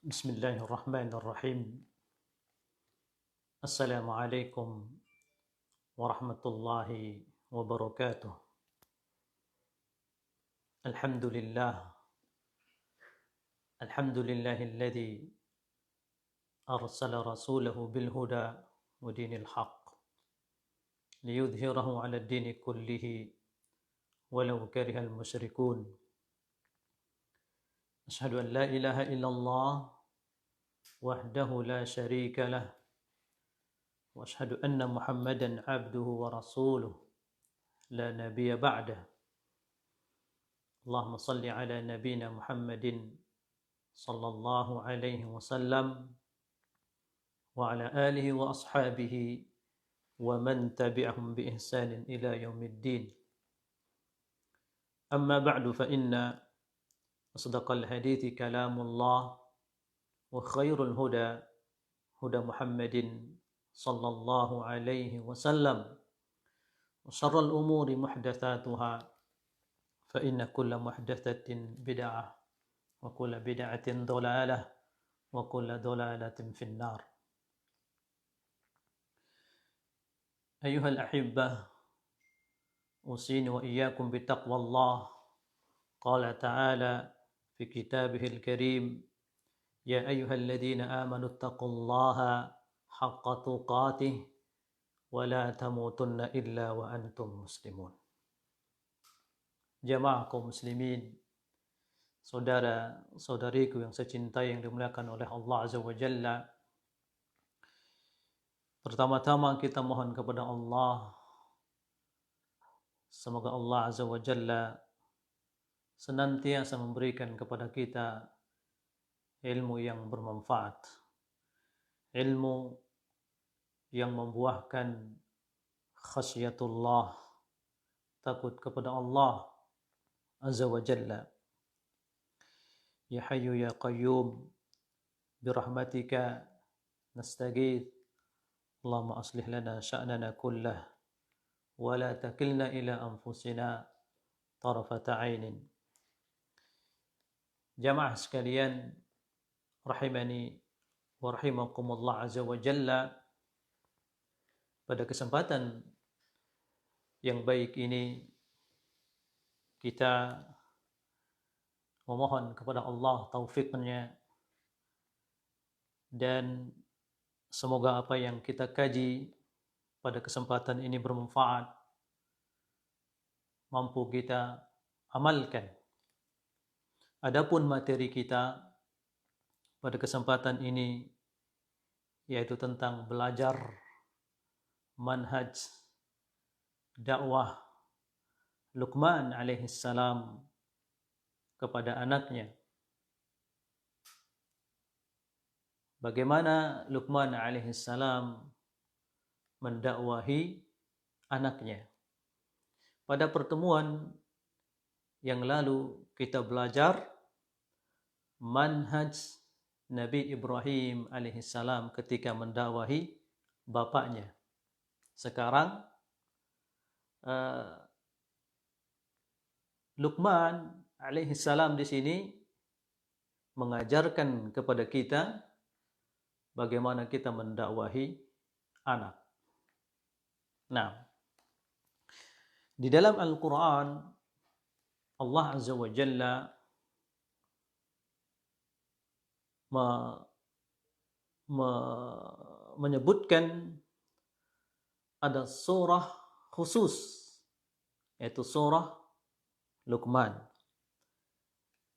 بسم الله الرحمن الرحيم. السلام عليكم ورحمة الله وبركاته. الحمد لله الذي أرسل رسوله بالهدى ودين الحق ليظهره على الدين كله ولو كره المشركون. أشهد أن لا إله إلا الله وحده لا شريك له وأشهد أن محمدا عبده ورسوله لا نبي بعده. اللهم صل على نبينا محمد صلى الله عليه وسلم وعلى آله وأصحابه ومن تبعهم بإحسان إلى يوم الدين. أما بعد فإن أصدق الحديث كلام الله وخير الهدى هدى محمد صلى الله عليه وسلم وشر الأمور محدثاتها فإن كل محدثة بدعة وكل بدعة ضلالة وكل ضلالة في النار. أيها الأحبة، أوصيني وإياكم بتقوى الله. قال تعالى في كتابه الكريم: يا أيها الذين آمنوا اتقوا الله حق تقاته ولا تموتن إلا وأنتم مسلمون. Jamaah kaum muslimin, saudara-saudariku yang saya cintai, yang dimuliakan oleh Allah Azza wa Jalla. Pertama-tama kita mohon kepada Allah, semoga Allah Azza wa Jalla senantiasa memberikan kepada kita ilmu yang bermanfaat, ilmu yang membuahkan khasyatullah, takut kepada Allah Azza wa Jalla. Ya Hayyu ya Qayyum birahmatika nastaghith. Allahumma aslih lana sya'nana kullah wa la takilna ila anfusina tarafata 'ainin. Jamaah sekalian rahimani wa rahimakumullah azza wa jalla, pada kesempatan yang baik ini kita memohon kepada Allah taufiknya, dan semoga apa yang kita kaji pada kesempatan ini bermanfaat, mampu kita amalkan. Adapun materi kita pada kesempatan ini yaitu tentang belajar manhaj dakwah Luqman alaihissalam kepada anaknya. Bagaimana Luqman alaihissalam mendakwahi anaknya. Pada pertemuan yang lalu kita belajar manhaj Nabi Ibrahim alaihissalam ketika mendakwahi bapaknya. Sekarang Luqman alaihissalam di sini mengajarkan kepada kita bagaimana kita mendakwahi anak. Nah, di dalam Al-Quran Allah Azza wa Jalla menyebutkan ada surah khusus, yaitu surah Luqman.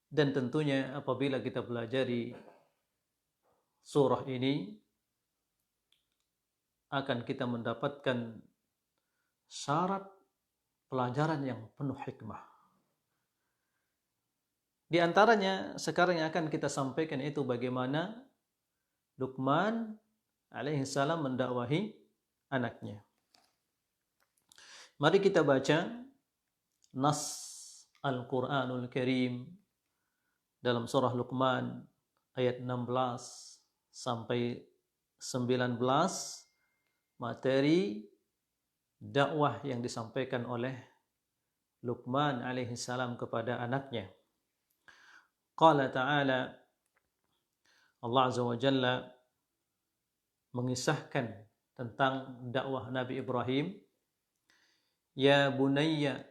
Dan tentunya apabila kita pelajari surah ini, akan kita mendapatkan syarat pelajaran yang penuh hikmah. Di antaranya sekarang yang akan kita sampaikan itu bagaimana Luqman alaihissalam mendakwahi anaknya. Mari kita baca nas Al-Quranul Karim dalam surah Luqman ayat 16 sampai 19, materi dakwah yang disampaikan oleh Luqman alaihissalam kepada anaknya. Qala ta'ala, Allah Azza wa Jalla mengisahkan tentang dakwah Nabi Ibrahim. Ya bunayya,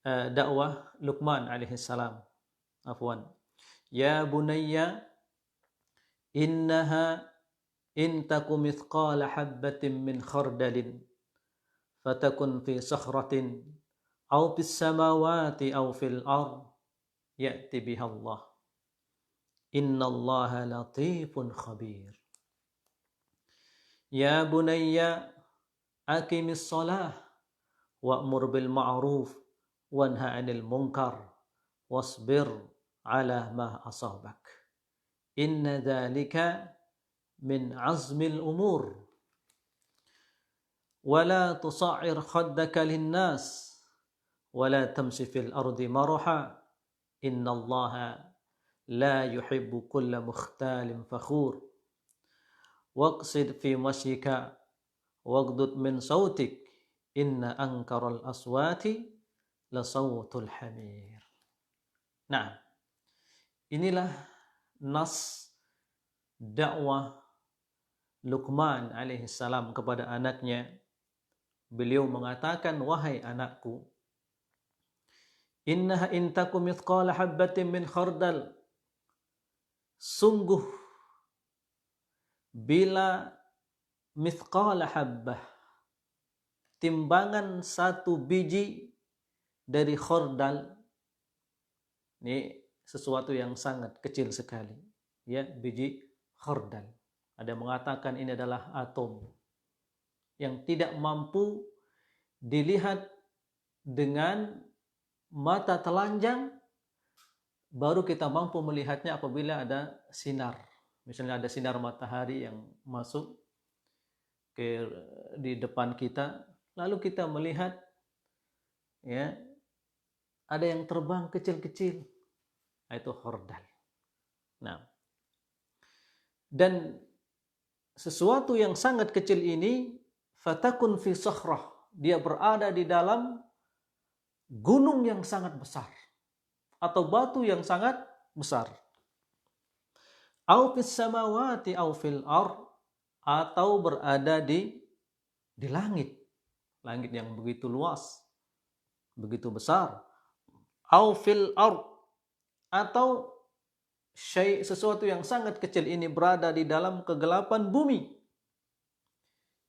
dakwah Luqman alaihi salam. Afwan. Ya bunayya innaha in taku mithqala habbatin min khardalin fatakun fi sakhratin aw fis samawati aw fil ard ya'ti biha Allah. Innallaha latifun khabir. Ya bunayya aqimis shalah wa'mur bil ma'ruf wanha 'anil munkar wasbir 'ala ma asabak. Inna dzalika min 'azmil umur. Wala tusa'ir khaddaka lin-nas wala tamshi fil ardi maraha. Innallaha la yuhibbu kulla mukhtalin fakhur. Waqsid fi masyika waghdud min sautik. Inna ankaral aswati la sautul hamir. Nah, inilah nas dakwah Luqman alaihi salam kepada anaknya. Beliau mengatakan, wahai anakku, innaha in taku mithqala habbatin min khardal, sungguh bila mithqala habbah, timbangan satu biji dari khardal, ini sesuatu yang sangat kecil sekali, ya, biji khardal. Ada yang mengatakan ini adalah atom yang tidak mampu dilihat dengan mata telanjang, baru kita mampu melihatnya apabila ada sinar. Misalnya ada sinar matahari yang masuk di depan kita, lalu kita melihat, ya, ada yang terbang kecil-kecil, itu khardal. Nah, dan sesuatu yang sangat kecil ini, fatakun fi sakhrah, dia berada di dalam gunung yang sangat besar atau batu yang sangat besar. Au fis samawati au fil ard, atau berada di langit. Langit yang begitu luas, begitu besar. Au fil ard, atau sesuatu yang sangat kecil ini berada di dalam kegelapan bumi.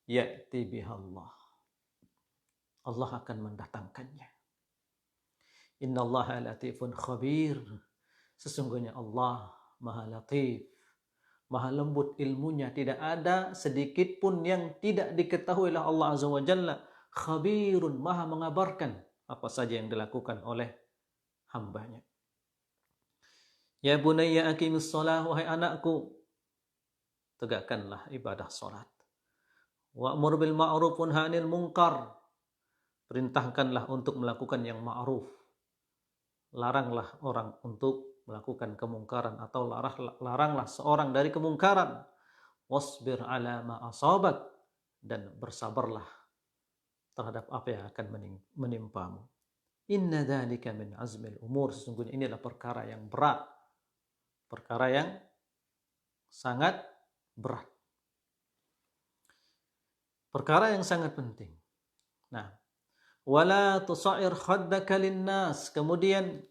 Ya'ti bihallah, Allah akan mendatangkannya. Innallaha latifun khabir, sesungguhnya Allah maha latif, maha lembut ilmunya, tidak ada sedikit pun yang tidak diketahui oleh Allah Azza wa Jalla. Khabirun, maha mengabarkan apa saja yang dilakukan oleh hambanya. Ya bunayya aqimus shalah, wahai anakku, tegakkanlah ibadah salat. Wa'mur bil ma'ruf wanha 'anil munkar, perintahkanlah untuk melakukan yang ma'ruf, laranglah orang untuk melakukan kemungkaran, atau laranglah seorang dari kemungkaran. Wasbir 'ala ma asabak, dan bersabarlah terhadap apa yang akan menimpamu. Inna dzalika min azmil umur, sesungguhnya ini adalah perkara yang berat, perkara yang sangat berat, perkara yang sangat penting. Nah, wala tusa'ir khaddaka linnas, kemudian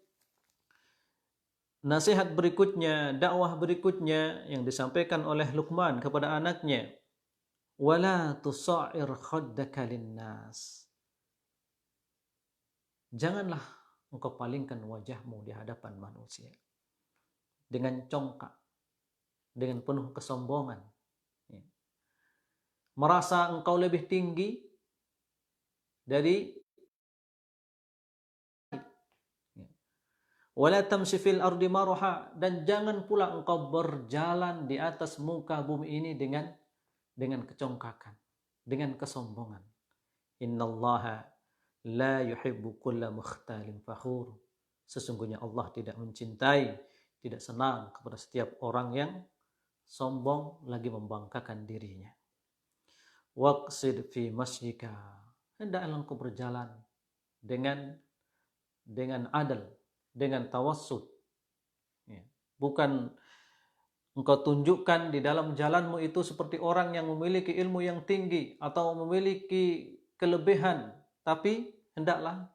nasihat berikutnya, dakwah berikutnya yang disampaikan oleh Luqman kepada anaknya, wala tusa'ir khaddaka linnas, janganlah engkau palingkan wajahmu di hadapan manusia dengan congkak, dengan penuh kesombongan, merasa engkau lebih tinggi dari, wala tamshi fil ardi maraha, dan jangan pula engkau berjalan di atas muka bumi ini dengan kecongkakan, dengan kesombongan. Innallaha la yuhibbu kulla mukhtalin fakhur, sesungguhnya Allah tidak mencintai, tidak senang kepada setiap orang yang sombong lagi membanggakan dirinya. Waqsid fi masyika, hendaklah engkau berjalan dengan adil, dengan tawassut, ya. Bukan engkau tunjukkan di dalam jalanmu itu seperti orang yang memiliki ilmu yang tinggi atau memiliki kelebihan, tapi hendaklah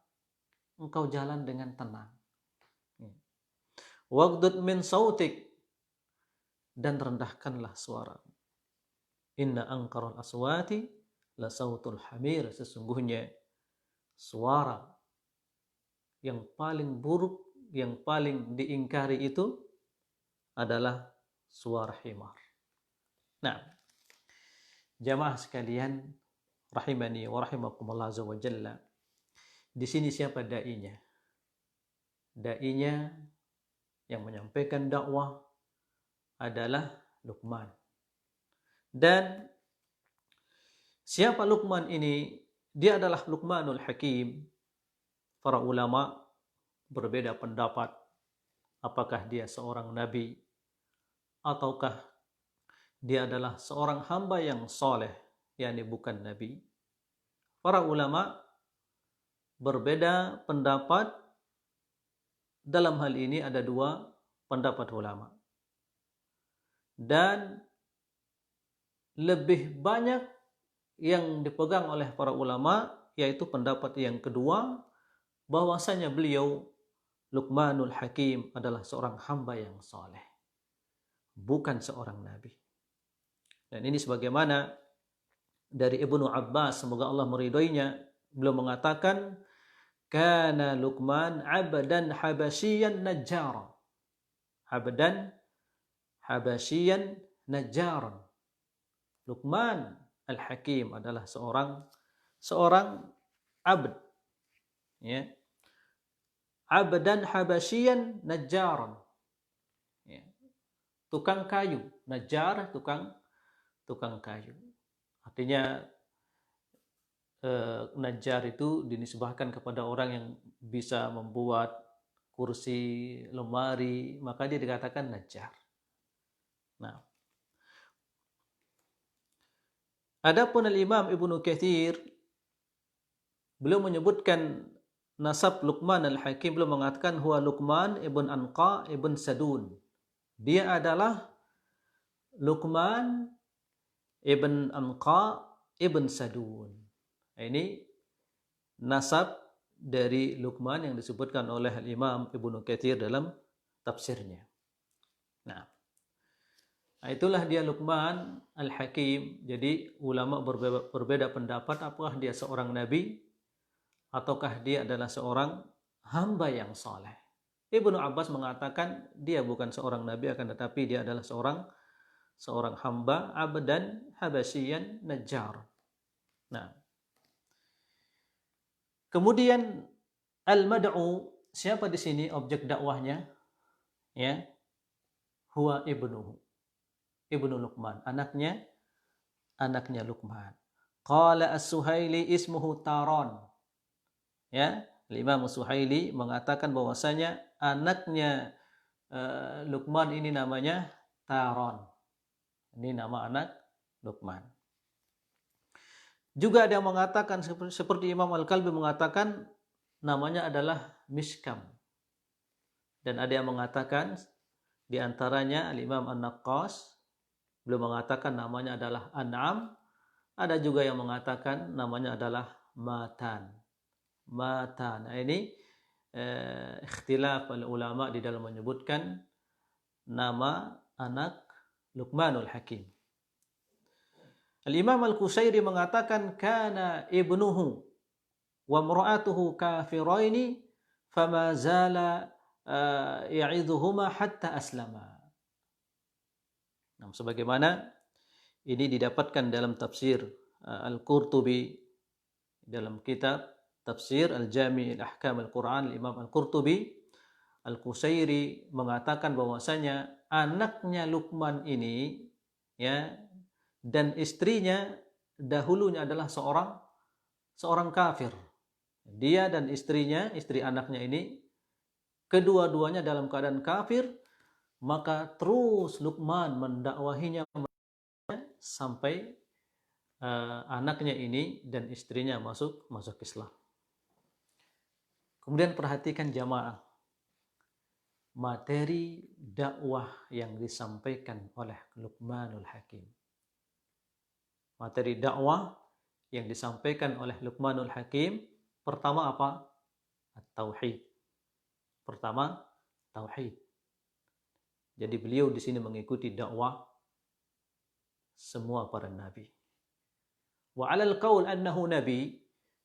engkau jalan dengan tenang. Waghdud min sautik, dan rendahkanlah suara. Inna ankaral aswati la sautul hamir, sesungguhnya suara yang paling buruk, yang paling diingkari itu adalah suara himar. Nah, jamaah sekalian rahimani wa rahimakumullah azza wa jalla. Di sini siapa dai-nya? Dai-nya yang menyampaikan dakwah adalah Luqman. Dan siapa Luqman ini? Dia adalah Luqmanul Hakim. Para ulama berbeda pendapat apakah dia seorang nabi ataukah dia adalah seorang hamba yang soleh, yakni bukan nabi. Para ulama berbeda pendapat. Dalam hal ini ada dua pendapat ulama. Dan lebih banyak yang dipegang oleh para ulama yaitu pendapat yang kedua, bahwasanya beliau Luqmanul Hakim adalah seorang hamba yang soleh, bukan seorang nabi. Dan ini sebagaimana dari Ibnu Abbas, semoga Allah meridhoinya, beliau mengatakan, kana Luqman abdan habasyian najjara. Abdan habasyian najjaran. Luqman Al-Hakim adalah seorang abd, ya. Abdan habasyian najjaran, ya. Tukang kayu, najjar tukang kayu. Artinya najjar itu dinisbahkan kepada orang yang bisa membuat kursi, lemari, maka dia dikatakan najjar. Nah, adapun al-Imam Ibnu Katsir, beliau menyebutkan nasab Luqman al-Hakim, beliau mengatakan huwa Luqman ibn Anqa ibn Sadun. Dia adalah Luqman ibn Anqa ibn Sadun. Ini nasab dari Luqman yang disebutkan oleh al-Imam Ibnu Katsir dalam tafsirnya. Nah, itulah dia Luqman Al-Hakim. Jadi ulama berbeda pendapat apakah dia seorang nabi ataukah dia adalah seorang hamba yang soleh. Ibnu Abbas mengatakan dia bukan seorang nabi, akan tetapi dia adalah seorang hamba, abdan habasyian najjar. Nah, kemudian al-mad'u, siapa di sini objek dakwahnya? Ya, huwa ibnu Luqman, anaknya Luqman. Qala as-Suhaili ismuhu Taron. Ya, Imam Suhaili mengatakan bahwasanya anaknya Luqman ini namanya Taron. Ini nama anak Luqman. Juga ada yang mengatakan seperti Imam Al-Kalbi mengatakan namanya adalah Mishkam. Dan ada yang mengatakan di antaranya Al-Imam An-Naqqas, beliau mengatakan namanya adalah An'am. Ada juga yang mengatakan namanya adalah Matan. Nah, ini ikhtilaf ulama di dalam menyebutkan nama anak Luqmanul Hakim. Al-Imam Al-Qusairi mengatakan kana ibnuhu wa imra'atuhu kafiraini fama zala ya'idhuhuma hatta aslama. Nah, sebagaimana ini didapatkan dalam tafsir Al-Qurtubi, dalam kitab Tafsir Al-Jami' Al-Ahkam Al-Quran, Imam Al-Qurtubi, Al-Qusairi mengatakan bahwasanya anaknya Luqman ini, ya, dan istrinya dahulunya adalah seorang kafir. Dia dan istrinya, istri anaknya ini, kedua-duanya dalam keadaan kafir, maka terus Luqman mendakwahinya sampai anaknya ini dan istrinya masuk Islam. Kemudian perhatikan jamaah, materi dakwah yang disampaikan oleh Luqmanul Hakim. Materi dakwah yang disampaikan oleh Luqmanul Hakim, pertama apa? At-tauhid. Pertama, tauhid. Jadi beliau di sini mengikuti dakwah semua para nabi. Wa 'alal qaul annahu nabi,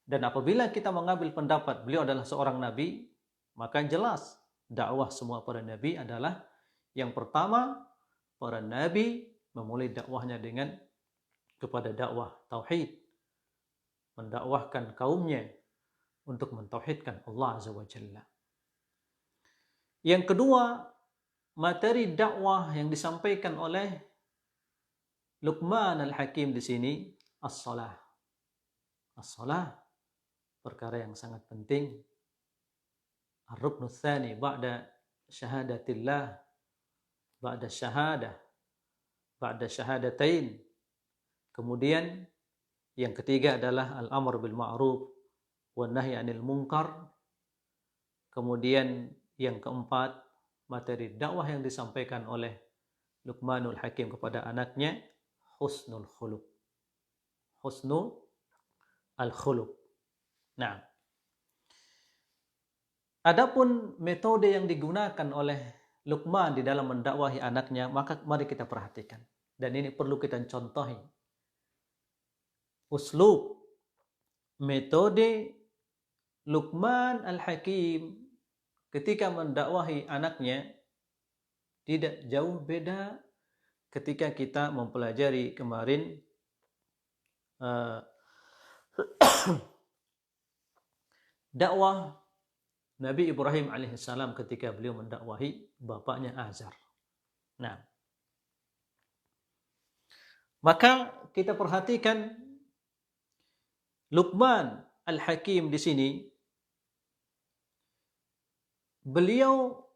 dan apabila kita mengambil pendapat beliau adalah seorang nabi, maka jelas dakwah semua para nabi adalah yang pertama, para nabi memulai dakwahnya dengan kepada dakwah tauhid, mendakwahkan kaumnya untuk mentauhidkan Allah Azza wa Jalla. Yang kedua, materi dakwah yang disampaikan oleh Luqman al-Hakim di sini as-shalah. As-shalah perkara yang sangat penting. Ar-ruknu tsani ba'da syahadatillah, ba'da syahadah, ba'da syahadatain. Kemudian yang ketiga adalah al-amr bil ma'ruf wan nahy 'anil munkar. Kemudian yang keempat, materi dakwah yang disampaikan oleh Luqmanul Hakim kepada anaknya, husnul khuluq. Husnul al-khuluq. Nah, adapun metode yang digunakan oleh Luqman di dalam mendakwahi anaknya, maka mari kita perhatikan. Dan ini perlu kita contohi. Uslub, metode Luqman al-Hakim ketika mendakwahi anaknya tidak jauh beda ketika kita mempelajari kemarin dakwah Nabi Ibrahim alaihissalam ketika beliau mendakwahi bapaknya Azar. Nah, maka kita perhatikan Luqman al-Hakim di sini, beliau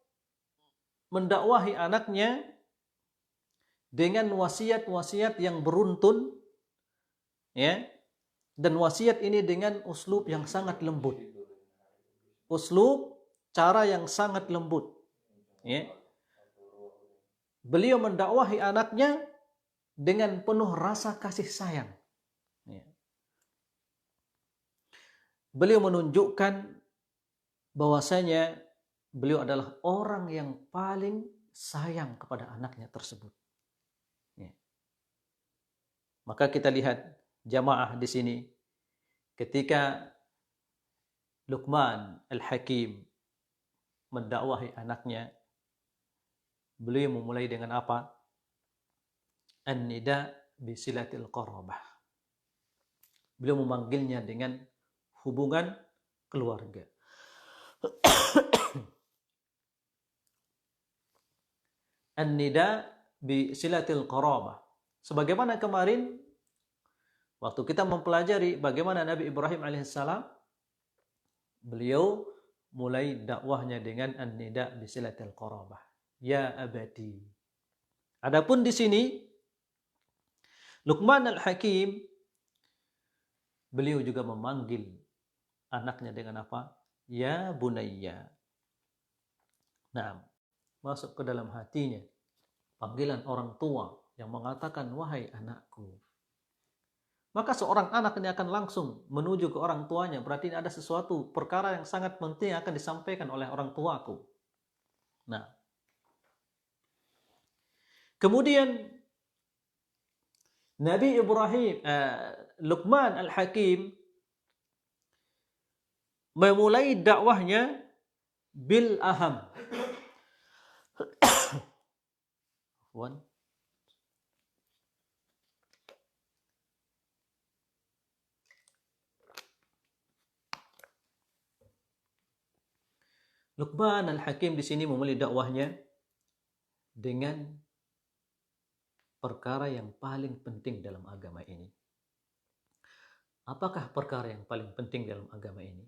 mendakwahi anaknya dengan wasiat-wasiat yang beruntun, ya, dan wasiat ini dengan uslub yang sangat lembut, uslub cara yang sangat lembut, ya. Beliau mendakwahi anaknya dengan penuh rasa kasih sayang, ya. Beliau menunjukkan bahwasanya beliau adalah orang yang paling sayang kepada anaknya tersebut. Ya. Maka kita lihat jamaah di sini, ketika Luqman al-Hakim mendakwahi anaknya, beliau memulai dengan apa? An-nida bisilatil qarabah. Beliau memanggilnya dengan hubungan keluarga. An-nida bisilatil qarabah. Sebagaimana kemarin waktu kita mempelajari bagaimana Nabi Ibrahim alaihissalam, beliau mulai dakwahnya dengan an-nida bisilatil qarabah. Ya abadi. Adapun di sini Luqman al-Hakim, beliau juga memanggil anaknya dengan apa? Ya bunayya. Nah, masuk ke dalam hatinya panggilan orang tua yang mengatakan wahai anakku. Maka seorang anak ini akan langsung menuju ke orang tuanya, berarti ini ada sesuatu perkara yang sangat penting yang akan disampaikan oleh orang tuaku. Nah, kemudian Nabi Ibrahim, Luqman al-Hakim memulai dakwahnya bil aham. Luqman al-Hakim di sini memulai dakwahnya dengan perkara yang paling penting dalam agama ini. Apakah perkara yang paling penting dalam agama ini?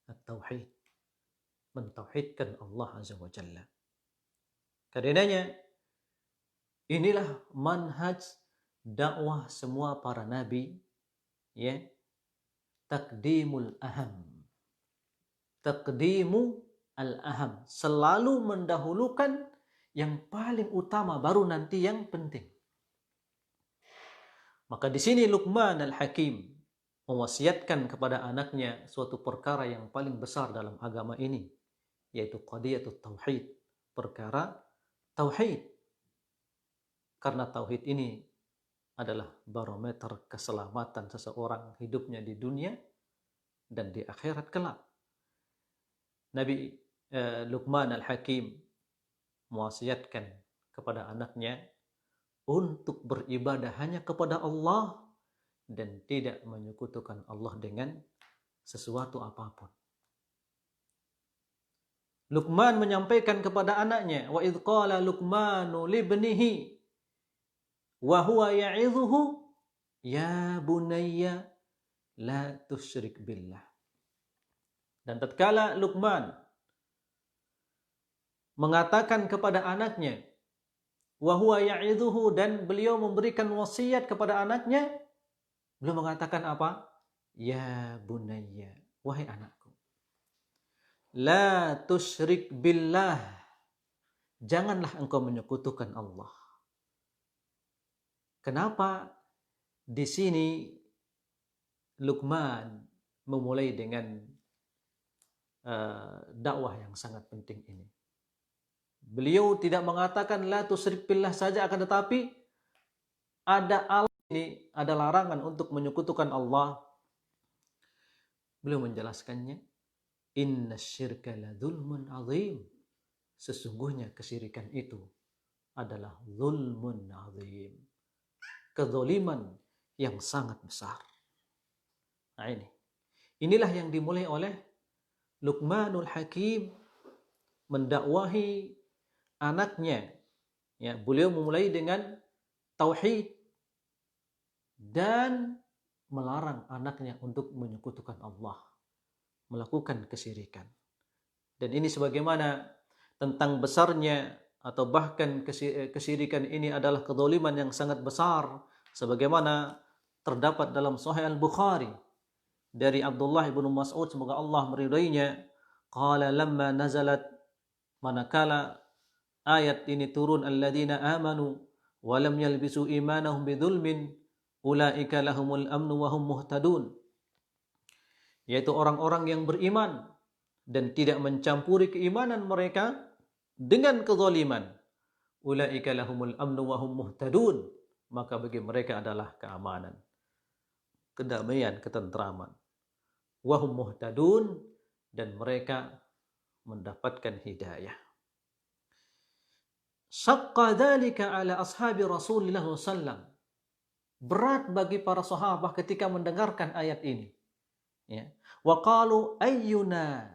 At-tauhid. Mentauhidkan Allah Azza wa Jalla. Karenanya inilah manhaj dakwah semua para nabi, ya. Taqdimul aham. Taqdimu al-aham, selalu mendahulukan yang paling utama baru nanti yang penting. Maka di sini Luqman Al-Hakim mewasiatkan kepada anaknya suatu perkara yang paling besar dalam agama ini, yaitu qadiyatut tauhid, perkara tauhid. Karena tauhid ini adalah barometer keselamatan seseorang hidupnya di dunia dan di akhirat kelak. Nabi Luqman Al-Hakim mewasiatkan kepada anaknya untuk beribadah hanya kepada Allah dan tidak menyekutukan Allah dengan sesuatu apapun. Luqman menyampaikan kepada anaknya, wa idh qala Luqmanu libnihi wa huwa ya'idhuhu ya bunayya la tusyrik billah. Dan tatkala Luqman mengatakan kepada anaknya, wa huwa ya'idhuhu, dan beliau memberikan wasiat kepada anaknya, beliau mengatakan apa? Ya bunayya, wahai anakku, la tusyrik billah, janganlah engkau menyekutukan Allah. Kenapa di sini Luqman memulai dengan dakwah yang sangat penting ini? Beliau tidak mengatakan la tusyrik billah saja, akan tetapi ada ini, ada larangan untuk menyekutukan Allah. Beliau menjelaskannya, inna syirka la dzulmun azim, sesungguhnya kesyirikan itu adalah zulmun azim, kezaliman yang sangat besar. Nah inilah yang dimulai oleh Luqmanul Hakim mendakwahi anaknya. Ya, beliau memulai dengan tauhid dan melarang anaknya untuk menyekutukan Allah, melakukan kesyirikan. Dan ini sebagaimana tentang besarnya atau bahkan kesyirikan ini adalah kezaliman yang sangat besar, sebagaimana terdapat dalam Sahih Al-Bukhari dari Abdullah bin Mas'ud, semoga Allah meridainya, qala lamma nazalat, manakala ayat ini turun, alladzina amanu wa lam yalbisu imanahum bidzulmin ulaika lahumul amnu wa hum muhtadun, yaitu orang-orang yang beriman dan tidak mencampuri keimanan mereka dengan kezaliman, ulaika lahumul amnu wa hum muhtadun, maka bagi mereka adalah keamanan, kedamaian, ketentraman, wa hum muhtadun, dan mereka mendapatkan hidayah. Syaqqa dzalika ala ashabi Rasulillah sallallahu, berat bagi para sahabat ketika mendengarkan ayat ini. Ya. Wa qalu ayyuna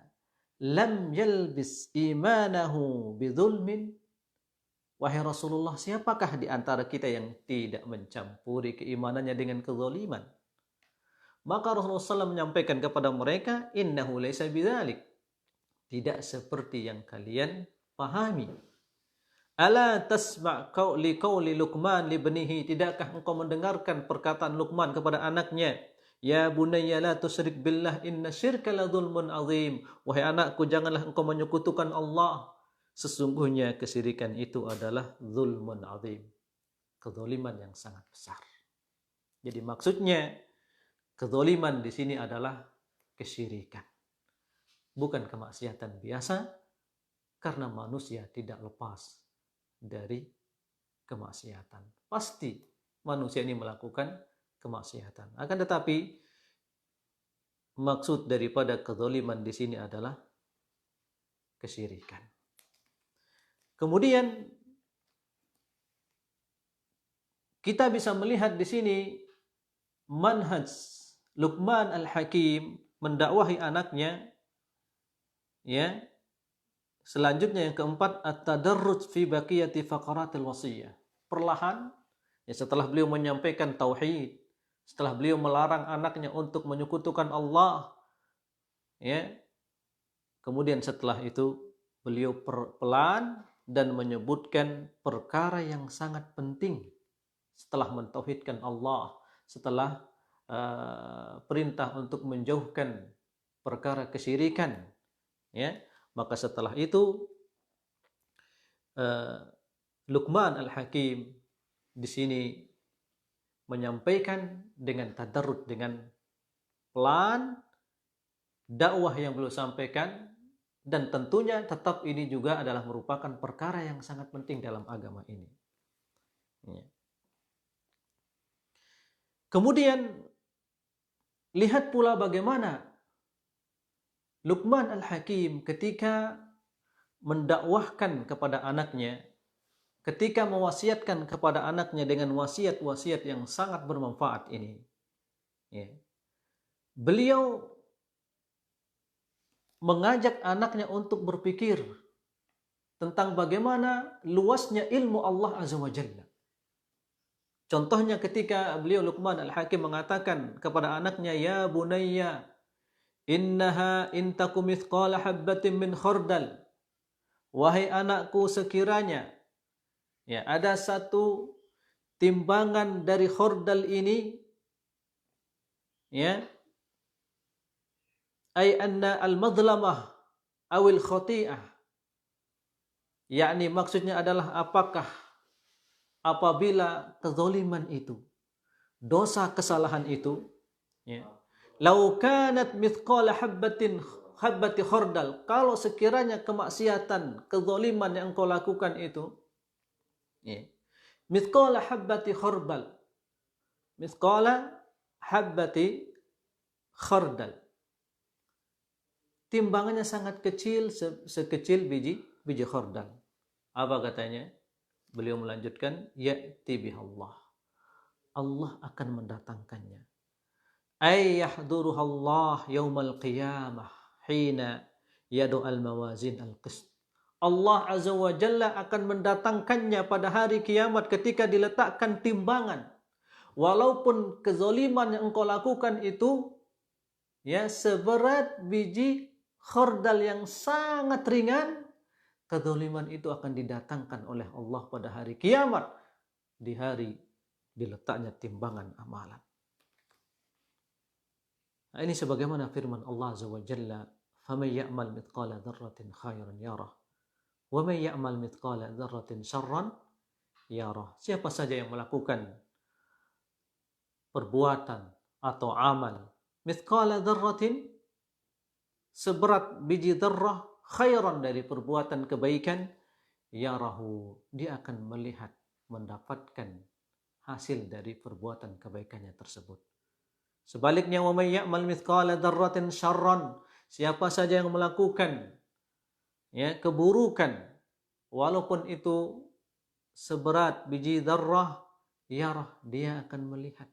lam yalbis imanahu bidzulmin, wahai Rasulullah, siapakah di antara kita yang tidak mencampuri keimanannya dengan kezaliman? Maka Rasulullah SAW menyampaikan kepada mereka, innahu laisa bidzalik, tidak seperti yang kalian pahami. Ala tasma' qauli Luqman libnihi, tidakkah engkau mendengarkan perkataan Luqman kepada anaknya, ya bunayya la tusyrik billah inna syirka la dzulmun azim, wahai anakku, janganlah engkau menyekutukan Allah, sesungguhnya kesyirikan itu adalah zulmun azim, kezaliman yang sangat besar. Jadi maksudnya kezaliman di sini adalah kesyirikan, bukan kemaksiatan biasa, karena manusia tidak lepas dari kemaksiatan. Pasti manusia ini melakukan kemaksiatan. Akan tetapi maksud daripada kezaliman di sini adalah kesyirikan. Kemudian kita bisa melihat di sini manhaj Luqman Al-Hakim mendakwahi anaknya. Ya. Selanjutnya yang keempat, at-tadarruj fi baqiyati faqaratil wasiyah. Perlahan, ya, setelah beliau menyampaikan tauhid, setelah beliau melarang anaknya untuk menyekutukan Allah, ya, kemudian setelah itu beliau pelan dan menyebutkan perkara yang sangat penting setelah mentauhidkan Allah, setelah perintah untuk menjauhkan perkara kesyirikan, ya, Maka setelah itu Luqman Al-Hakim di sini menyampaikan dengan tadarrud, dengan pelan dakwah yang beliau sampaikan, dan tentunya tetap ini juga adalah merupakan perkara yang sangat penting dalam agama ini. Ya. Kemudian lihat pula bagaimana Luqman Al-Hakim ketika mendakwahkan kepada anaknya, ketika mewasiatkan kepada anaknya dengan wasiat-wasiat yang sangat bermanfaat ini. Ya. Beliau mengajak anaknya untuk berpikir tentang bagaimana luasnya ilmu Allah Azza wa Jalla. Contohnya ketika beliau Luqman Al-Hakim mengatakan kepada anaknya, "Ya bunayya, innaha in taku mithqala habbatin min khardal." Wahai anakku, sekiranya ya ada satu timbangan dari khardal ini, ya, ay anna al-madlamah awil khati'ah, yakni maksudnya adalah apakah apabila kezaliman itu, dosa kesalahan itu, ya, lau kanat mithqala habbati khardal, kalau sekiranya kemaksiatan, kezaliman yang engkau lakukan itu, ya, mithqala habbati khardal, mithqala habbati khardal, timbangannya sangat kecil, sekecil biji khardal. Apa katanya? Beliau melanjutkan, ya'ti bihallah, Allah akan mendatangkannya. Ay yahduruhallah yaumal qiyamah hina yadu'al mawazin al-qist. Allah Azza wa Jalla akan mendatangkannya pada hari kiamat ketika diletakkan timbangan. Walaupun kezaliman yang engkau lakukan itu, ya, seberat biji khardal yang sangat ringan, kezaliman itu akan didatangkan oleh Allah pada hari kiamat, di hari diletaknya timbangan amalan. Nah, ini sebagaimana firman Allah Azza wa Jalla, "Faman ya'mal mithqala dzarratin khairan yarah, wa man ya'mal mithqala dzarratin syarran yarah." Siapa saja yang melakukan perbuatan atau amal mithqala dzarratin, seberat biji dzarrah, khairan dari perbuatan kebaikan, yarahu, dia akan melihat, mendapatkan hasil dari perbuatan kebaikannya tersebut. Sebaliknya, wa may ya'mal mithqala dzarratin syarran, siapa saja yang melakukan, ya, keburukan walaupun itu seberat biji dzarrah, yarah, dia akan melihat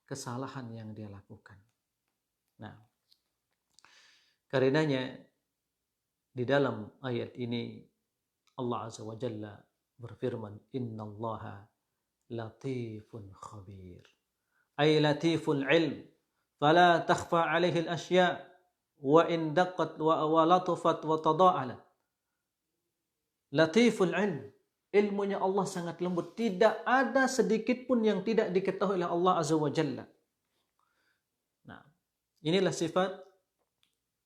kesalahan yang dia lakukan. Nah, karenanya di dalam ayat ini Allah Azza wa Jalla berfirman, "Innallaha latifun khabir." Ay latiful ilm, fala takhfa alaihi al-asya' wa in daqqat wa latufat wa tada'alat. Latiful ilm, ilmunya Allah sangat lembut, tidak ada sedikit pun yang tidak diketahui oleh Allah Azza wa Jalla. Nah, inilah sifat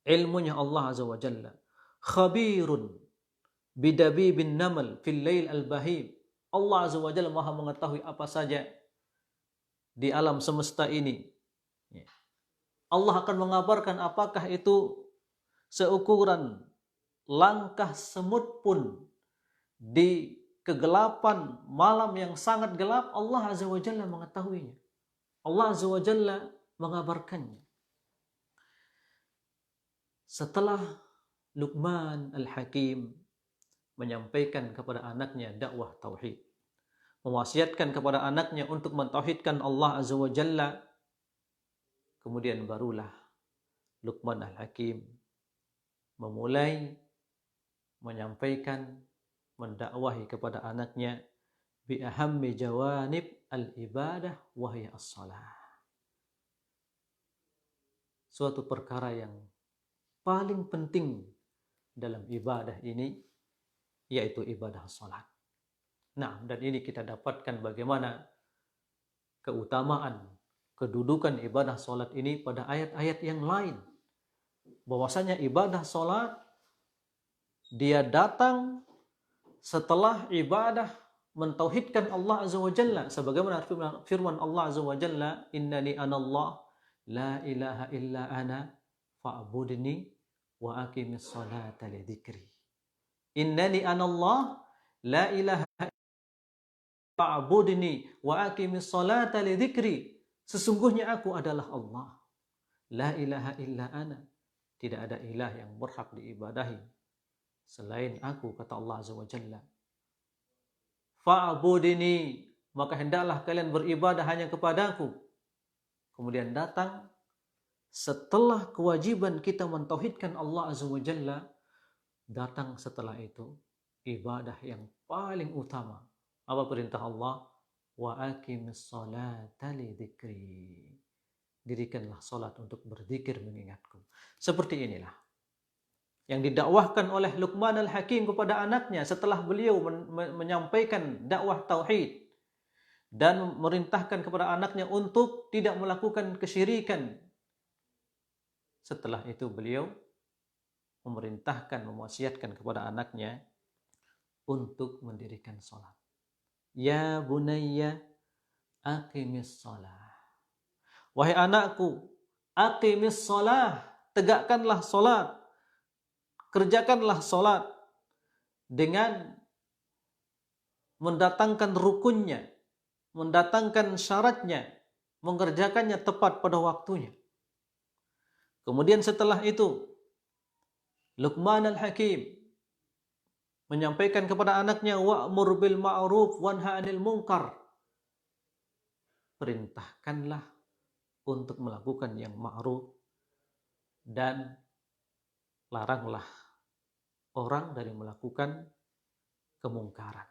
ilmunya Allah Azza wa Jalla. Khabirun bidabibin namal fil lail al-bahim. Allah Azza wa Jalla Maha mengetahui apa saja di alam semesta ini. Allah akan mengabarkan apakah itu seukuran langkah semut pun di kegelapan malam yang sangat gelap, Allah Azza wa Jalla mengetahuinya. Allah Azza wa Jalla mengabarkannya. Setelah Luqman Al-Hakim menyampaikan kepada anaknya dakwah tauhid, mewasiatkan kepada anaknya untuk mentauhidkan Allah Azza wa Jalla, kemudian barulah Luqman Al-Hakim memulai menyampaikan, mendakwahi kepada anaknya bi ahammi jawanib al-ibadah wa hiya as-shalah. Suatu perkara yang paling penting dalam ibadah ini yaitu ibadah salat. Nah, dan ini kita dapatkan bagaimana keutamaan, kedudukan ibadah salat ini pada ayat-ayat yang lain. Bahwasanya ibadah salat dia datang setelah ibadah mentauhidkan Allah Azza wa Jalla, sebagaimana firman Allah Azza wa Jalla, innani anallah la ilaha illa ana fa'budni wa aqimis salata li dzikri. Innani anallah la ilaha fa'budni wa aqimis salata li dzikri. Sesungguhnya aku adalah Allah. La ilaha illa ana. Tidak ada ilah yang berhak diibadahi selain aku, kata Allah Azza wa Jalla. Fa'budni, maka hendaklah kalian beribadah hanya kepadaku. Kemudian datang setelah kewajiban kita mentauhidkan Allah Azza wa Jalla, datang setelah itu ibadah yang paling utama. Apa perintah Allah? Wa aqimis salata li dzikri. Dirikanlah salat untuk berzikir mengingatku. Seperti inilah yang didakwahkan oleh Luqman al-Hakim kepada anaknya setelah beliau menyampaikan dakwah tauhid dan merintahkan kepada anaknya untuk tidak melakukan kesyirikan. Setelah itu beliau memerintahkan, mewasiatkan kepada anaknya untuk mendirikan salat. Ya bunayya aqimis salah. Wahai anakku, aqimis salah, tegakkanlah salat. Kerjakanlah salat dengan mendatangkan rukunnya, mendatangkan syaratnya, mengerjakannya tepat pada waktunya. Kemudian setelah itu Luqman al-Hakim menyampaikan kepada anaknya, wa'mur bil ma'ruf wanha 'anil munkar. Perintahkanlah untuk melakukan yang ma'ruf dan laranglah orang dari melakukan kemungkaran.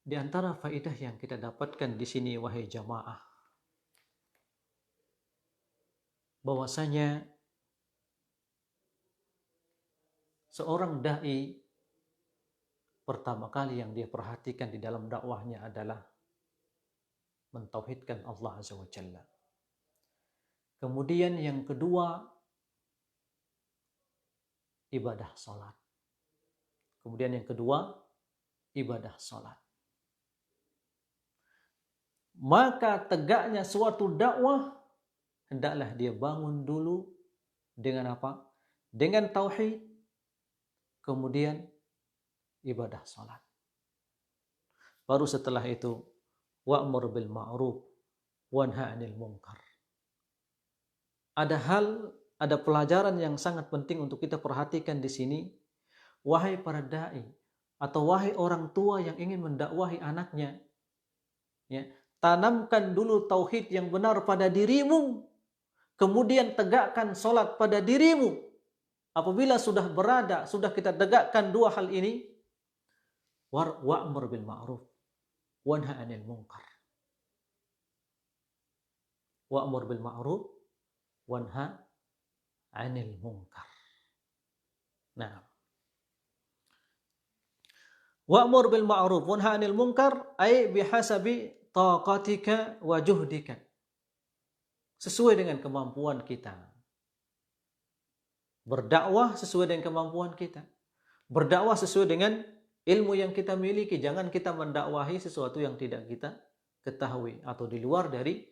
Di antara faedah yang kita dapatkan di sini, wahai jamaah, bahwasanya seorang dai pertama kali yang dia perhatikan di dalam dakwahnya adalah mentauhidkan Allah Azza wa Jalla. Kemudian yang kedua, ibadah salat. Kemudian yang kedua, ibadah salat. Maka tegaknya suatu dakwah hendaklah dia bangun dulu dengan apa? Dengan tauhid. Kemudian ibadah salat. Baru setelah itu wa'mur bil ma'ruf wanha 'anil munkar. Ada pelajaran yang sangat penting untuk kita perhatikan di sini, wahai para dai atau wahai orang tua yang ingin mendakwahi anaknya, ya, tanamkan dulu tauhid yang benar pada dirimu, kemudian tegakkan salat pada dirimu. Apabila sudah kita tegakkan dua hal ini, wa'mur bil ma'ruf wanha 'anil munkar. Wa'mur bil ma'ruf wanha 'anil munkar. Nah, wa'mur bil ma'ruf wanha 'anil munkar ay bihasabi taqatika wa juhdika. Sesuai dengan kemampuan kita. Berdakwah sesuai dengan kemampuan kita. Berdakwah sesuai dengan ilmu yang kita miliki. Jangan kita mendakwahi sesuatu yang tidak kita ketahui atau di luar dari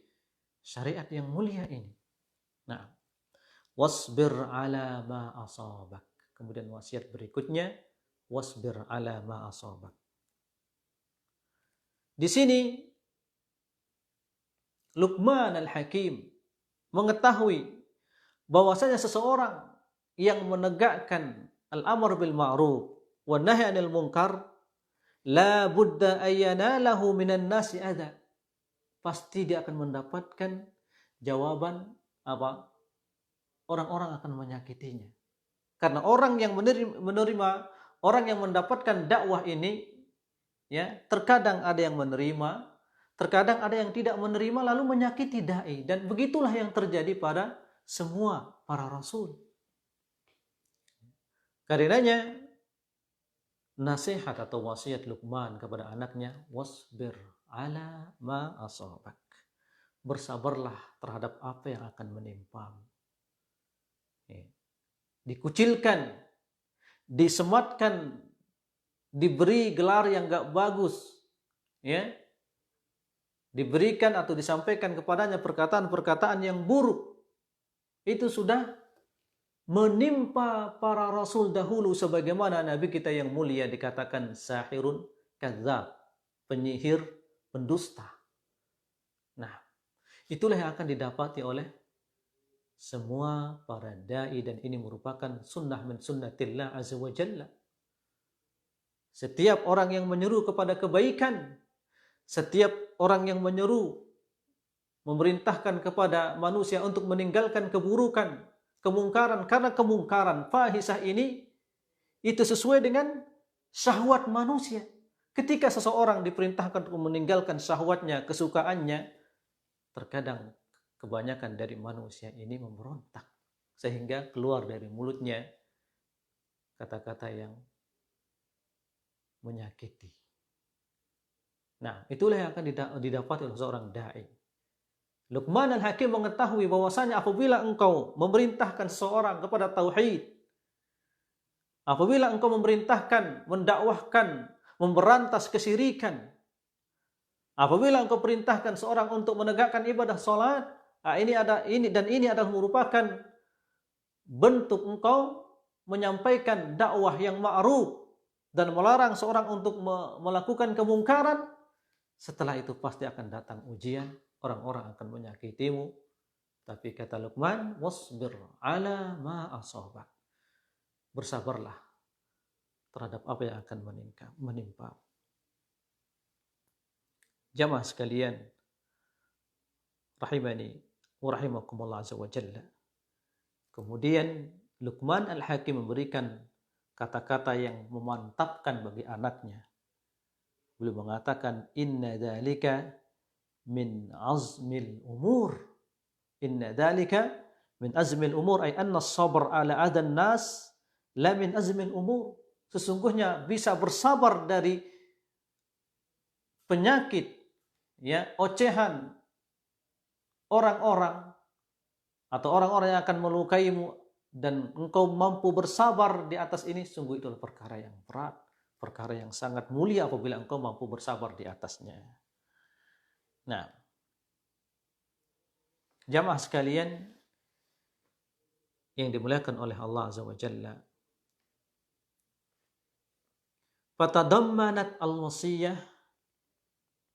syariat yang mulia ini. Nah, wasbir ala ma asabak. Kemudian wasiat berikutnya, wasbir ala ma asabak. Di sini Luqman al-Hakim mengetahui bahwasanya seseorang yang menegakkan al-amr bil ma'ruf wa nahy 'anil munkar la budda ayyanalahu minan nasi adza. Pasti dia akan mendapatkan jawaban apa? Orang-orang akan menyakitinya. Karena orang yang menerima, orang yang mendapatkan dakwah ini, ya, terkadang ada yang menerima, terkadang ada yang tidak menerima lalu menyakiti dai, dan begitulah yang terjadi pada semua para rasul. Karenanya nasihat atau wasiat Luqman kepada anaknya, wasbir ala ma asabak. Bersabarlah terhadap apa yang akan menimpamu. Dikucilkan, disematkan, diberi gelar yang gak bagus, ya, diberikan atau disampaikan kepadanya perkataan-perkataan yang buruk, itu sudah menimpa para rasul dahulu, sebagaimana Nabi kita yang mulia dikatakan sahirun kadzab, penyihir, pendusta. Nah, itulah yang akan didapati oleh semua para dai, dan ini merupakan sunnah min sunnatillah azza wa jalla. Setiap orang yang menyeru kepada kebaikan, setiap orang yang menyeru, memerintahkan kepada manusia untuk meninggalkan keburukan, kemungkaran, karena kemungkaran fahisah ini itu sesuai dengan syahwat manusia. Ketika seseorang diperintahkan untuk meninggalkan syahwatnya, kesukaannya, terkadang kebanyakan dari manusia ini memberontak, sehingga keluar dari mulutnya kata-kata yang menyakiti. Nah, itulah yang akan didapati oleh seorang da'i. Luqman al-Hakim mengetahui bahwasanya apabila engkau memerintahkan seseorang kepada tauhid, apabila engkau memerintahkan, mendakwahkan, memberantas kesyirikan, apabila engkau perintahkan seorang untuk menegakkan ibadah salat, ini adalah merupakan bentuk engkau menyampaikan dakwah yang ma'ruf dan melarang seorang untuk melakukan kemungkaran. Setelah itu pasti akan datang ujian, orang-orang akan menyakitimu. Tapi kata Luqman, wasbir ala ma asabak. Bersabarlah terhadap apa yang akan menimpa. Jamaah sekalian, rahimani wa rahimakumullah azza wa jalla. Kemudian Luqman al-Hakim memberikan kata-kata yang memantapkan bagi anaknya. Beliau mengatakan, inna dzalika min azmil umur. Inna dzalika min azmil umur, ay anna as-sabr ala adan nas la min azmil umur. Sesungguhnya bisa bersabar dari penyakit, ya, ocehan orang-orang atau orang-orang yang akan melukaimu, dan engkau mampu bersabar di atas ini, sungguh itu adalah perkara yang berat, perkara yang sangat mulia apabila engkau mampu bersabar di atasnya. Nah, jamaah sekalian yang dimuliakan oleh Allah azza wa jalla, fatadammanat al-wasiyah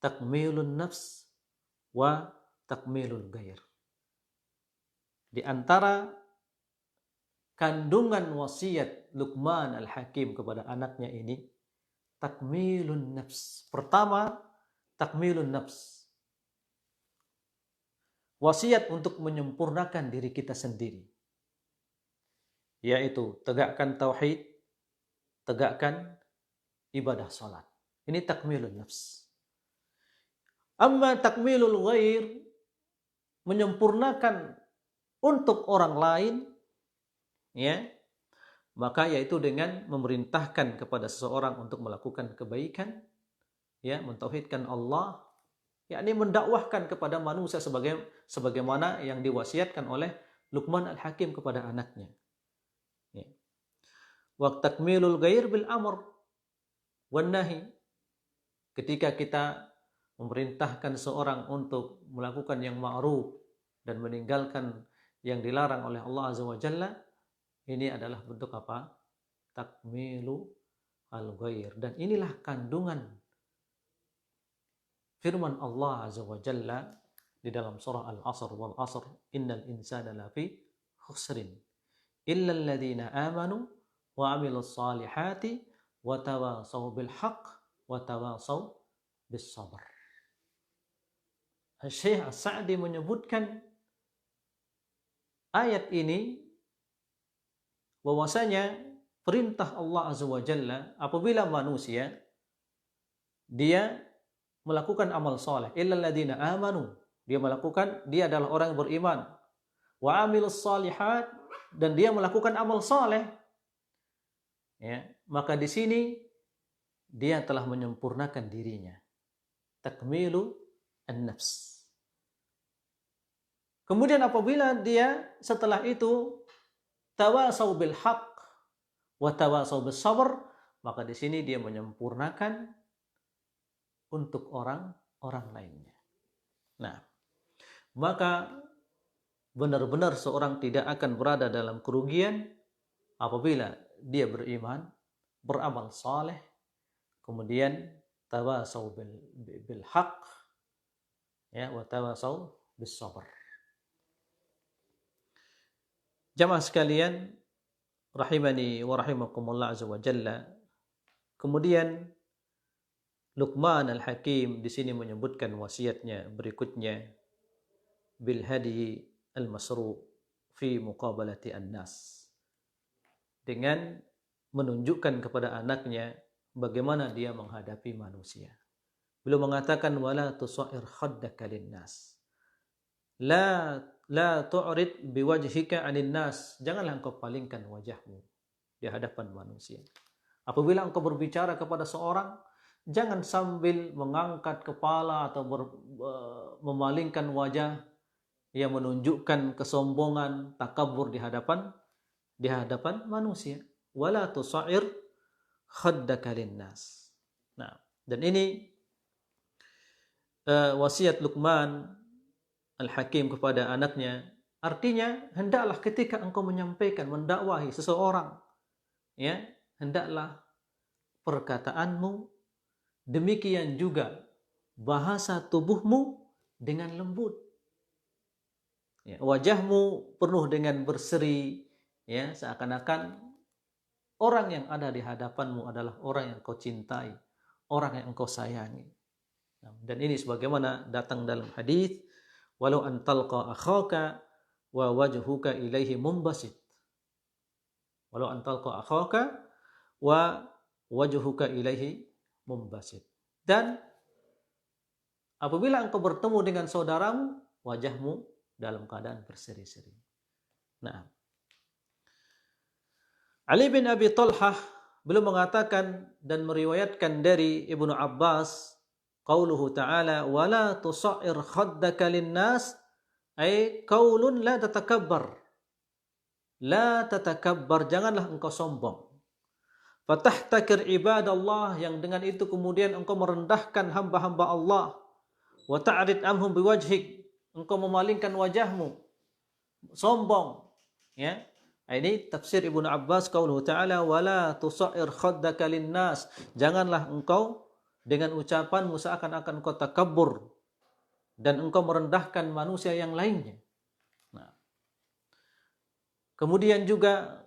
takmilun nafs wa takmilul ghair. Di antara kandungan wasiat Luqman al-Hakim kepada anaknya ini, takmilun nafs. Pertama, takmilun nafs. Wasiat untuk menyempurnakan diri kita sendiri. Yaitu tegakkan tauhid, tegakkan ibadah salat. Ini takmilun nafs. Amma takmilul ghair, menyempurnakan untuk orang lain, ya, maka yaitu dengan memerintahkan kepada seseorang untuk melakukan kebaikan, ya, mentauhidkan Allah, yakni mendakwahkan kepada manusia sebagaimana yang diwasiatkan oleh Luqman al-Hakim kepada anaknya. Ya. Wa takmilul ghair bil amr wan nahi. Ketika kita memerintahkan seorang untuk melakukan yang ma'ruf dan meninggalkan yang dilarang oleh Allah azza wa jalla, ini adalah bentuk apa? Takmilu al-ghair. Dan inilah kandungan firman Allah azza wa jalla di dalam surah Al-Asr, wal asr innal insana lafi khusrin illa alladhina amanu wa amilus salihati wa tawasaw bil haqq wa tawasaw bis sabr. Syekh As-Sa'di menyebutkan ayat ini bahwasanya perintah Allah azza wa jalla apabila manusia dia melakukan amal soleh, illal ladzina amanu, dia adalah orang yang beriman, wa amilus salihat, dan dia melakukan amal soleh, ya, maka di sini dia telah menyempurnakan dirinya, takmilu an-nafs. Kemudian apabila dia setelah itu tawasau bil haq wa tawasau bis sabr, maka di sini dia menyempurnakan untuk orang lainnya. Nah, maka benar-benar seorang tidak akan berada dalam kerugian apabila dia beriman, beramal saleh, kemudian tawasau bil haq, ya, wa tawasau bis sabr. Jamaah sekalian rahimani wa rahimakumullah azza wa jalla. Kemudian Luqman al-Hakim di sini menyebutkan wasiatnya berikutnya, bil hadi al-masru fi muqabalati an-nas, dengan menunjukkan kepada anaknya bagaimana dia menghadapi manusia. Beliau mengatakan wala tusair khaddaka lin-nas. La tu'rid biwajhika 'anil nas. Janganlah engkau palingkan wajahmu di hadapan manusia. Apabila engkau berbicara kepada seorang, jangan sambil mengangkat kepala atau memalingkan wajah yang menunjukkan kesombongan, takabur di hadapan manusia. Wala tusair khaddaka linnas. Nah, dan ini wasiat Luqman al-Hakim kepada anaknya. Artinya, hendaklah ketika engkau menyampaikan, mendakwahi seseorang, ya, hendaklah perkataanmu, demikian juga bahasa tubuhmu dengan lembut. Ya, wajahmu penuh dengan berseri, ya, seakan-akan orang yang ada di hadapanmu adalah orang yang kau cintai, orang yang engkau sayangi. Nah, dan ini sebagaimana datang dalam hadis, walau antalqa akhaka wa wajhuka ilaihi mumbasit. Walau antalqa akhaka wa wajhuka ilaihi mumbasit. Dan apabila engkau bertemu dengan saudaramu, wajahmu dalam keadaan berseri-seri. Nah, Ali bin Abi Thalhah beliau mengatakan dan meriwayatkan dari Ibnu Abbas, qauluhu ta'ala wala tusair khaddaka linnas, ay qaulun la tatakabbar. La tatakabbar, janganlah engkau sombong. Fatahtakir ibadallah, yang dengan itu kemudian engkau merendahkan hamba-hamba Allah. Wa ta'rid anhum biwajhik, engkau memalingkan wajahmu, sombong, ya. Ini tafsir Ibnu Abbas, qauluhu ta'ala wala tusair khaddaka linnas, janganlah engkau dengan ucapanmu seakan-akan engkau takabur dan engkau merendahkan manusia yang lainnya. Nah, kemudian juga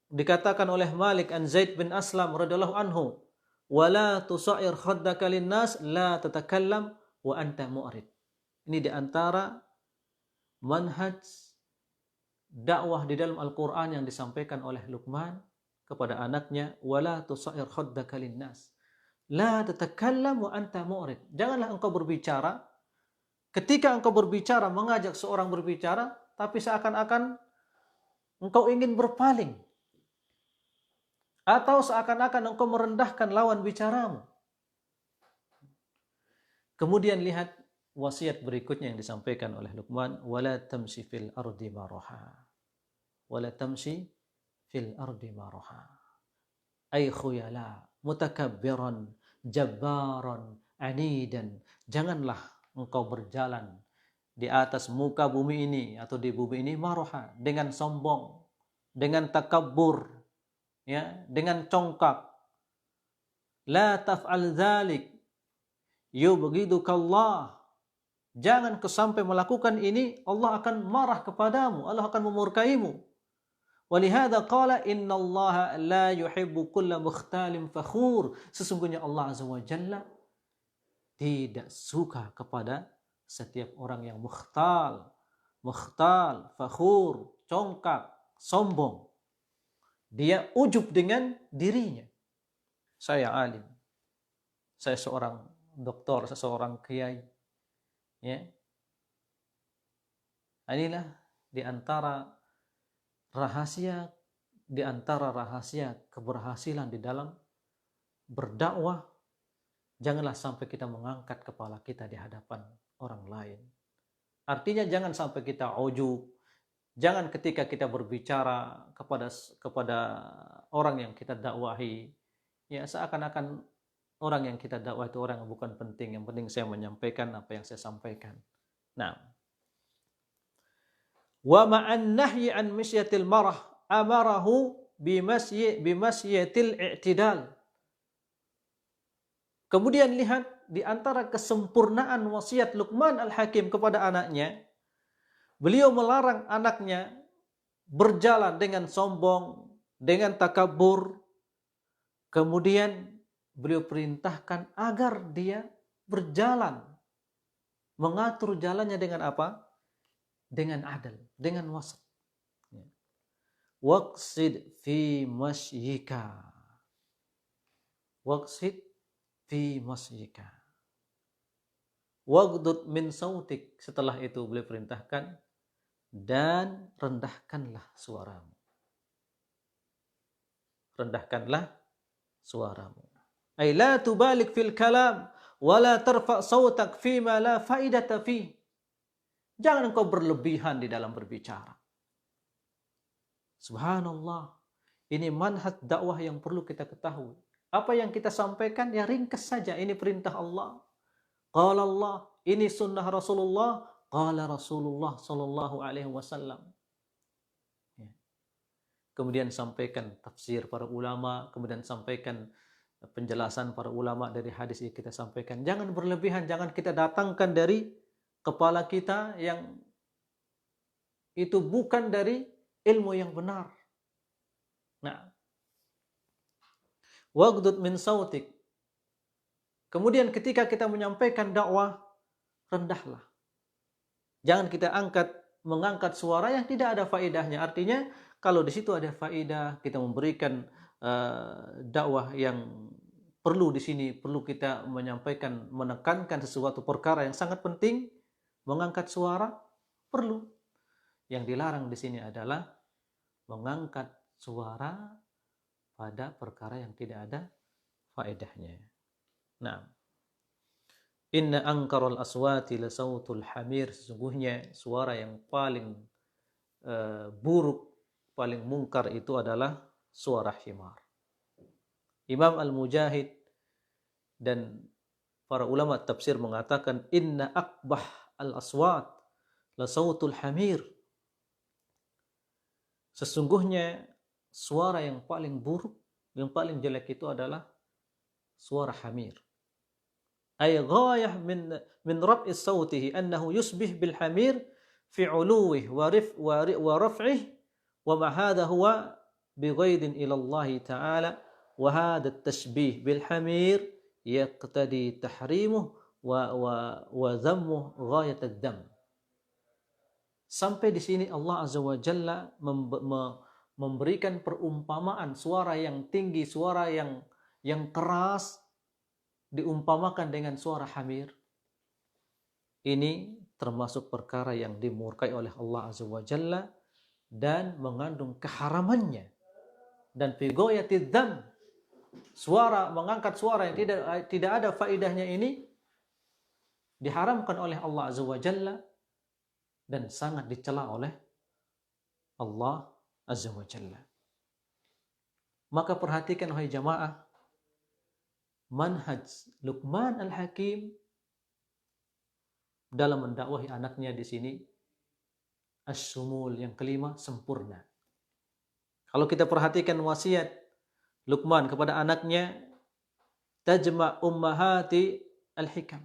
dikatakan oleh Malik an Zaid bin Aslam radhiyallahu anhu, wala tusair khaddaka linnas la tatakallam wa anta mu'rid. Ini di antara manhaj dakwah di dalam Al-Quran yang disampaikan oleh Luqman kepada anaknya, wala tusair khaddaka linnas la tatakallam wa anta mu'rid. Janganlah engkau berbicara, ketika engkau berbicara, mengajak seorang berbicara, tapi seakan-akan engkau ingin berpaling, atau seakan-akan engkau merendahkan lawan bicaramu. Kemudian lihat wasiat berikutnya yang disampaikan oleh Luqman, wala tamshi fil ardi maraha. Wala tamshi fil ardi maraha. Ay khuyala, mutakabbiran, jabbaran, anidan. Janganlah engkau berjalan di atas muka bumi ini atau di bumi ini maraha, dengan sombong, dengan takabbur, ya, dengan congkak. La taf'al dzalik yubghidukallah. Jangan sampai melakukan ini, Allah akan marah kepadamu, Allah akan memurkaimu. Walihada qala innallaha la yuhibbu kulla mukhtalin fakhur. Sesungguhnya Allah azza wa jalla tidak suka kepada setiap orang yang mukhtal, fakhur, congkak, sombong. Dia ujub dengan dirinya. Saya alim, saya seorang doktor, saya seorang kiai. Ya. Inilah di antara rahasia keberhasilan di dalam berdakwah. Janganlah sampai kita mengangkat kepala kita di hadapan orang lain. Artinya jangan sampai kita ujub, Jangan ketika kita berbicara kepada orang yang kita dakwahi, ya seakan-akan orang yang kita dakwah itu orang yang bukan penting. Yang penting saya menyampaikan apa yang saya sampaikan. Nah, wa ma'an nahyi an misyatil marah amarahu bimasyatil i'tidal. Kemudian lihat di antara kesempurnaan wasiat Luqman Al-Hakim kepada anaknya, beliau melarang anaknya berjalan dengan sombong, dengan takabur. Kemudian beliau perintahkan agar dia berjalan, mengatur jalannya dengan apa? Dengan adil, dengan wasat. Waqsid fi masyika. Waqsid fi masyika. Waghdud min sautik. Setelah itu beliau perintahkan, dan rendahkanlah suaramu. Rendahkanlah suaramu. Ay la tubalik fil kalam wa la tarfa' sautak fima la faidata fi. Jangan engkau berlebihan di dalam berbicara. Subhanallah. Ini manhaj dakwah yang perlu kita ketahui. Apa yang kita sampaikan ya ringkas saja. Ini perintah Allah. Qala Allah. Ini sunnah Rasulullah. Qala Rasulullah sallallahu alaihi wasallam. Kemudian sampaikan tafsir para ulama, kemudian sampaikan penjelasan para ulama dari hadis yang kita sampaikan. Jangan berlebihan, jangan kita datangkan dari kepala kita yang itu bukan dari ilmu yang benar. Nah, waghdud min sautik. Kemudian ketika kita menyampaikan dakwah, rendahlah. Jangan kita mengangkat suara yang tidak ada faedahnya. Artinya kalau di situ ada faedah, kita memberikan dakwah yang perlu di sini, perlu kita menyampaikan, menekankan sesuatu perkara yang sangat penting, mengangkat suara perlu. Yang dilarang di sini adalah mengangkat suara pada perkara yang tidak ada faedahnya. Nah, inna ankaral aswati la sautul hamir. Sesungguhnya suara yang paling buruk, paling mungkar itu adalah suara himar. Imam Al-Mujahid dan para ulama tafsir mengatakan inna aqbah al-aswat la sautul hamir. Sesungguhnya suara yang paling buruk, yang paling jelek itu adalah suara hamir. Ay ghayah min raf'is sautihi annahu yusbih bil hamir fi 'uluwihi wa raf'ihi wa ma hadha huwa bighaidin ila Allah ta'ala wa hadha at-tashbih bil hamir yaqtadi tahrimuhu wa dhammuhu ghayat ad-dham. Sampai di sini Allah Azza wa Jalla memberikan perumpamaan suara yang tinggi, suara yang keras diumpamakan dengan suara hamir. Ini termasuk perkara yang dimurkai oleh Allah Azza wa Jalla dan mengandung keharamannya. Dan fi ghayatid dzam, mengangkat suara yang tidak ada faedahnya ini diharamkan oleh Allah Azza wa Jalla dan sangat dicela oleh Allah Azza wa Jalla. Maka perhatikan wahai jamaah, manhaj Luqman Al-Hakim dalam mendakwahi anaknya di sini as-sumul, yang kelima, sempurna. Kalau kita perhatikan wasiat Luqman kepada anaknya, tajma' ummahati al-hikam,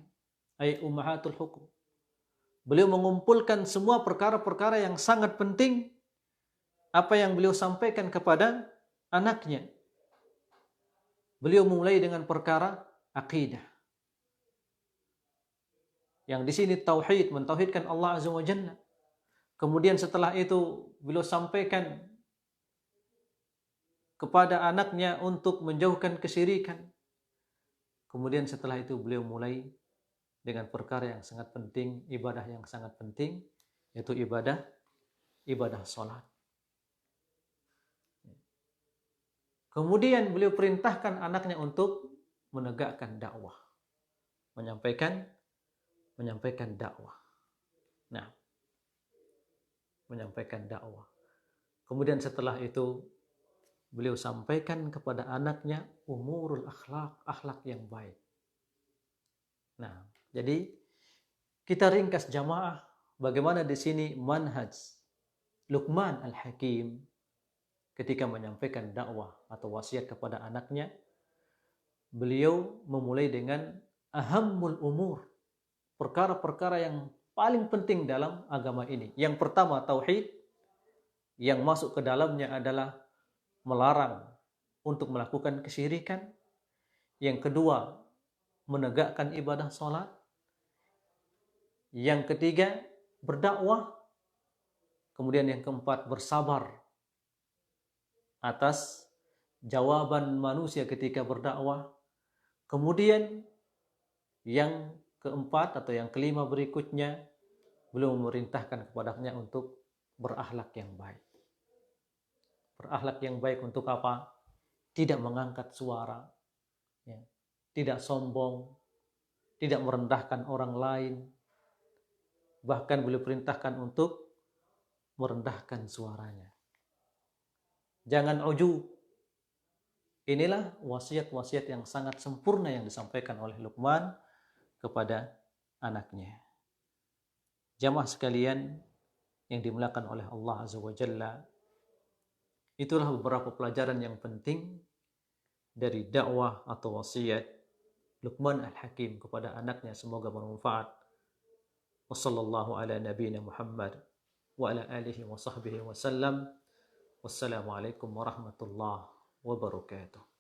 ay ummahatul hukum. Beliau mengumpulkan semua perkara-perkara yang sangat penting, apa yang beliau sampaikan kepada anaknya. Beliau mulai dengan perkara akidah. Yang di sini tauhid, mentauhidkan Allah Azza wa Jalla. Kemudian setelah itu beliau sampaikan kepada anaknya untuk menjauhkan kesyirikan. Kemudian setelah itu beliau mulai dengan perkara yang sangat penting, ibadah yang sangat penting, yaitu ibadah salat. Kemudian beliau perintahkan anaknya untuk menegakkan dakwah, menyampaikan dakwah. Nah, menyampaikan dakwah. Kemudian setelah itu beliau sampaikan kepada anaknya umurul akhlak, akhlak yang baik. Nah, jadi kita ringkas jamaah bagaimana di sini manhaj Luqman Al-Hakim ketika menyampaikan dakwah atau wasiat kepada anaknya. Beliau memulai dengan ahammul umur, perkara-perkara yang paling penting dalam agama ini. Yang pertama tauhid, yang masuk ke dalamnya adalah melarang untuk melakukan kesyirikan. Yang kedua, menegakkan ibadah sholat. Yang ketiga, berdakwah. Kemudian yang keempat, bersabar atas jawaban manusia ketika berdakwah. Kemudian yang keempat atau yang kelima berikutnya, beliau memerintahkan kepadanya untuk berakhlak yang baik. Berakhlak yang baik untuk apa? Tidak mengangkat suara, ya. Tidak sombong, tidak merendahkan orang lain. Bahkan beliau perintahkan untuk merendahkan suaranya. Jangan ujub. Inilah wasiat-wasiat yang sangat sempurna yang disampaikan oleh Luqman kepada anaknya. Jamaah sekalian yang dimuliakan oleh Allah Azza wa Jalla, itulah beberapa pelajaran yang penting dari dakwah atau wasiat Luqman Al-Hakim kepada anaknya, semoga bermanfaat. Wassallallahu ala nabiyyina Muhammad wa ala alihi wa sahbihi wa sallam. Wassalamualaikum warahmatullahi wabarakatuh.